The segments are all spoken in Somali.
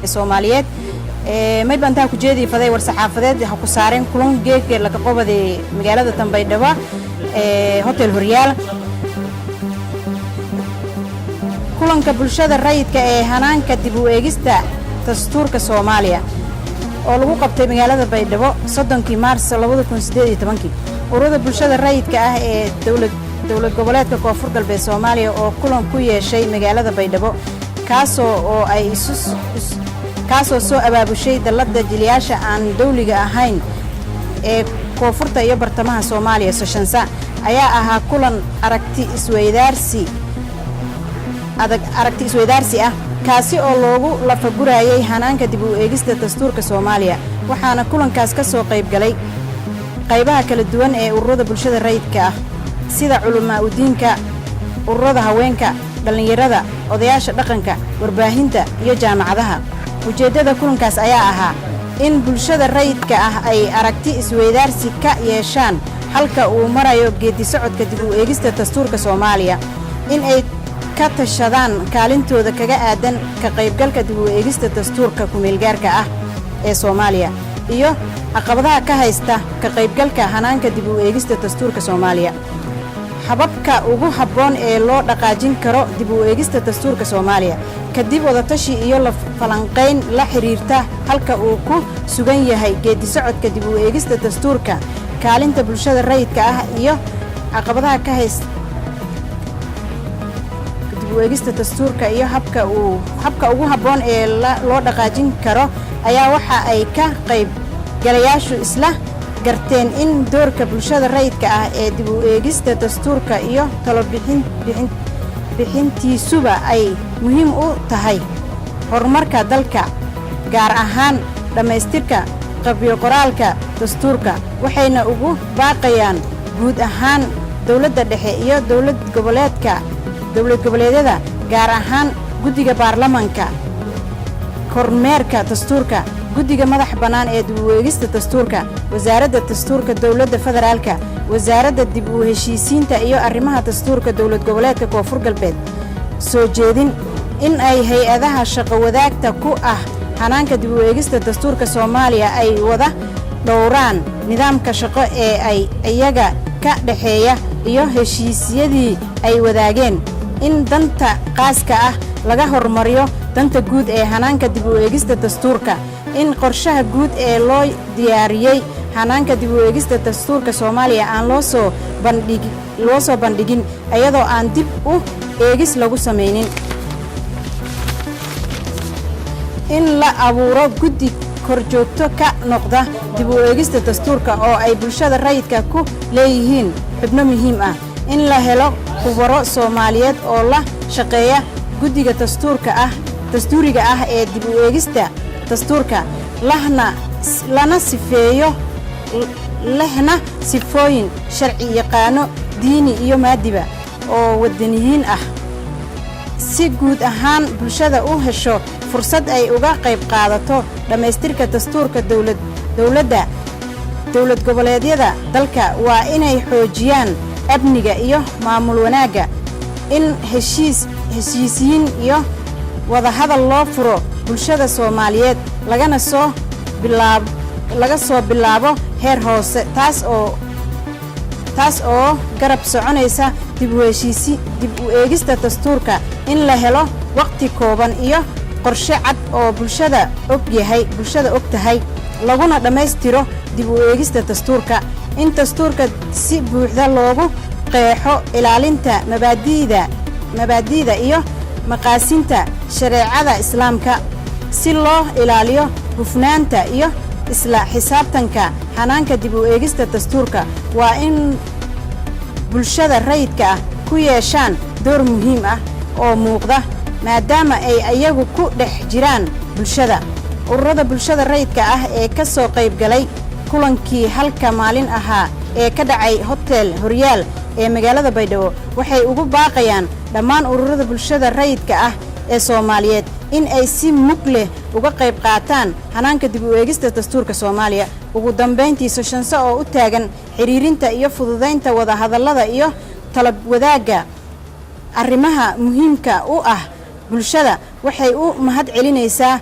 Soomaaliyeed may bantaa ku jeedii faday war saxaafadeed ha ku saareen kulan geeg laga qobaday magaalada Tanbaydhabo hotel Horyaal kulanka bulshada rayidka ee hanaanka dib u eegista dastuurka Soomaaliya oo lagu qabtay magaalada Baydhabo 30 Maars 2018 ururada bulshada rayidka ah ee dawlad goboleedka Koonfur Galbeed Soomaaliya oo kulan ku yeeshay magaalada Baydhabo kaasoo soo abaabushay dalada jiliyaasha aan dawliga ahayn ee koonfurta iyo bartamaha Soomaaliya Soshansa ayaa ahaa kulan aragti isweydaarsi ah kaasi oo loogu lafagurayay hanaanka dib u eegista dastuurka Soomaaliya waxaana kulankaas ka soo qayb galay qaybaha kala duwan ee ururada bulshada rayidka ah sida culumaa u diinka ururada haweenka dhalinyarada odayaasha dhaqanka warbaahinta iyo jaamacadaha ujeedada kulankaas ayaa ahaa in bulshada rayidka ah ay aragti isweydaarsi ka yeeshaan halka uu marayo geedi socodka dib u eegista dastuurka Soomaaliya in ay ka tashadaan kaalintooda kaga aadan ka qaybgalka dib u eegista dastuurka ku meel gaarka ah ee Soomaaliya iyo caqabadaha ka haysta ka qaybgalka hanaanka dib u eegista dastuurka Soomaaliya hababka ugu habboon ee loo dhaqaajin karo dib u eegista dastuurka Soomaaliya kadib wada tashi iyo la falanqeyn la xiriirta halka uu ku sugan yahay geedi socodka dib u eegista dastuurka kaalinta bulshada rayidka ah iyo caqabadaha ka haysta dib u eegista dastuurka iyo habka ugu habboon ee loo dhaqaajin karo ayaa waxa ay ka qayb galayaashu isla garteen in doorka bulshada rayidka ah ee dib u eegista dastuurka iyo talo bixintiisuba ay muhiim u tahay horumarka dalka gaar ahaan dhamaystirka qabyo qoraalka dastuurka waxayna ugu baaqayaan guud ahaan dawladda dhexe iyo dawlad goboleedyada gaar ahaan guddiga baarlamaanka kormeerka dastuurka guddiga madax bannaan ee dib u eegista dastuurka wasaaradda dastuurka dawladda federaalka wasaaradda dib u heshiisiinta iyo arrimaha dastuurka dawlad goboleedka Koonfur Galbeed soo jeedin in ay hay'adaha shaqo wadaagta ku ah hanaanka dib u eegista dastuurka Soomaaliya ay wada dhowraan nidaamka shaqo ee ay iyaga ka dhaxeeya iyo heshiisyadii ay wadaageen in danta qaaska ah laga hormariyo danta guud ee hanaanka dib u eegista dastuurka in qorshaha guud ee loo diyaariyay hanaanka dib u eegista dastuurka Soomaaliya aan loo soo bandhigin iyadoo aan dib u eegis lagu sameeynin in la abuuro guddi korjoogto ka noqda dib u eegista dastuurka oo ay bulshada rayidka ku leeyihiin xubno muhiim ah in la helo khubaro Soomaaliyeed oo la shaqeeya guddiga dastuuriga ah ee dib u eegista dastuurka lana sifooyin sharci yaqaano diini iyo maadiba oo wadaniyiin ah si guud ahaan bulshada u hesho fursad ay uga qayb qaadato dhamaystirka dastuurka dawlad goboleedyada dalka waa inay xoojiyaan amniga iyo maamul wanaagga in heshiisiin iyo wada hadal loo furo bulshada Soomaaliyeed laga soo bilaabo heer hoose taas oo garab soconaysa dib u eegista dastuurka in la helo waqti kooban iyo qorshe cad oo bulshada og tahay laguna dhamaystiro dib u eegista dastuurka in dastuurka si buuxda loogu qeexo ilaalinta mabaadi'da iyo maqaasinta shareecada islaamka si loo ilaaliyo hufnaanta iyo isla xisaabtanka hanaanka dib u eegista dastuurka waa in bulshada rayidka ah ku yeeshaan door muhiim ah oo muuqda maadaama ay iyagu ku dhex jiraan bulshada ururada bulshada rayidka ah ee ka soo qayb galay kulankii halka maalin ahaa ee ka dhacay hotel Horyaal ee magaalada Baydhabo waxay ugu baaqayaan dhammaan ururada bulshada rayidka ah ee Soomaaliyeed in ay si mug leh uga qayb qaataan hanaanka dib u eegista dastuurka Soomaaliya ugu dambeyntii Soshansa oo u taagan xiriirinta iyo fududeynta wada hadallada iyo talab wadaagga arrimaha muhiimka u ah bulshada waxay u mahad celinaysaa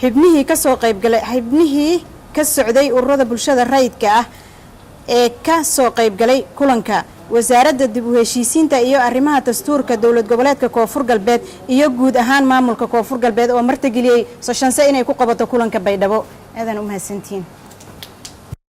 xubnihii ka soo qaybgalay xubnihii ka socday ururada bulshada rayidka ah ee ka soo qaybgalay kulanka wasaaradda dib u heshiisiinta iyo arrimaha dastuurka dowlad goboleedka koonfur galbeed iyo guud ahaan maamulka koonfur galbeed oo martigeliyey soshanse inay ku qabato kulanka baydhabo aadan u mahadsantiin